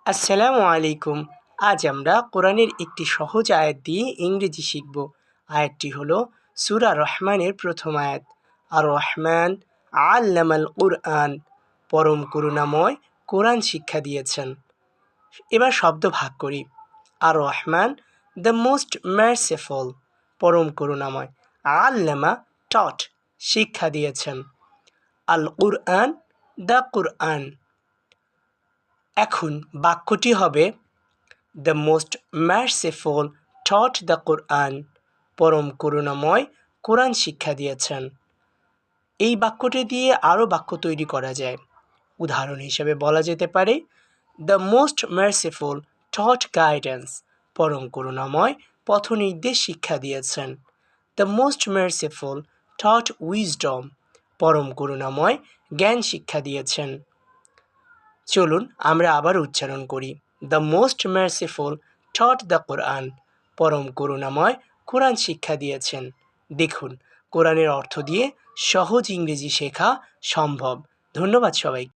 আসসালামু আলাইকুম। আজ আমরা কোরআনের একটি সহজ আয়াত দিয়ে ইংরেজি শিখব। আয়াতটি হলো সূরা রহমানের প্রথম আয়াত। আর রহমান আল্লামাল কুরআন, পরম করুণাময় কোরআন শিক্ষা দিয়েছেন। এবার শব্দ ভাগ করি। আর রহমান দ্য মোস্ট মার্সিফুল, পরম করুণাময়। আল্লামা টট, শিক্ষা দিয়েছেন। আল কুরআন দ্য কুরআন। এখন বাক্যটি হবে the most merciful taught the Quran, পরম করুণাময় কোরআন শিক্ষা দিয়েছেন। এই বাক্যটি দিয়ে আরও বাক্য তৈরি করা যায়। উদাহরণ হিসেবে বলা যেতে পারে the most merciful taught guidance, পরম করুণাময় পথ নির্দেশ শিক্ষা দিয়েছেন। The most merciful taught wisdom, পরম করুণাময় জ্ঞান শিক্ষা দিয়েছেন। চলুন আমরা আবার উচ্চারণ করি। The most merciful taught the Quran, পরম করুণাময় কোরআন শিক্ষা দিয়েছেন। দেখুন, কোরআনের অর্থ দিয়ে সহজ ইংরেজি শেখা সম্ভব। ধন্যবাদ সবাই।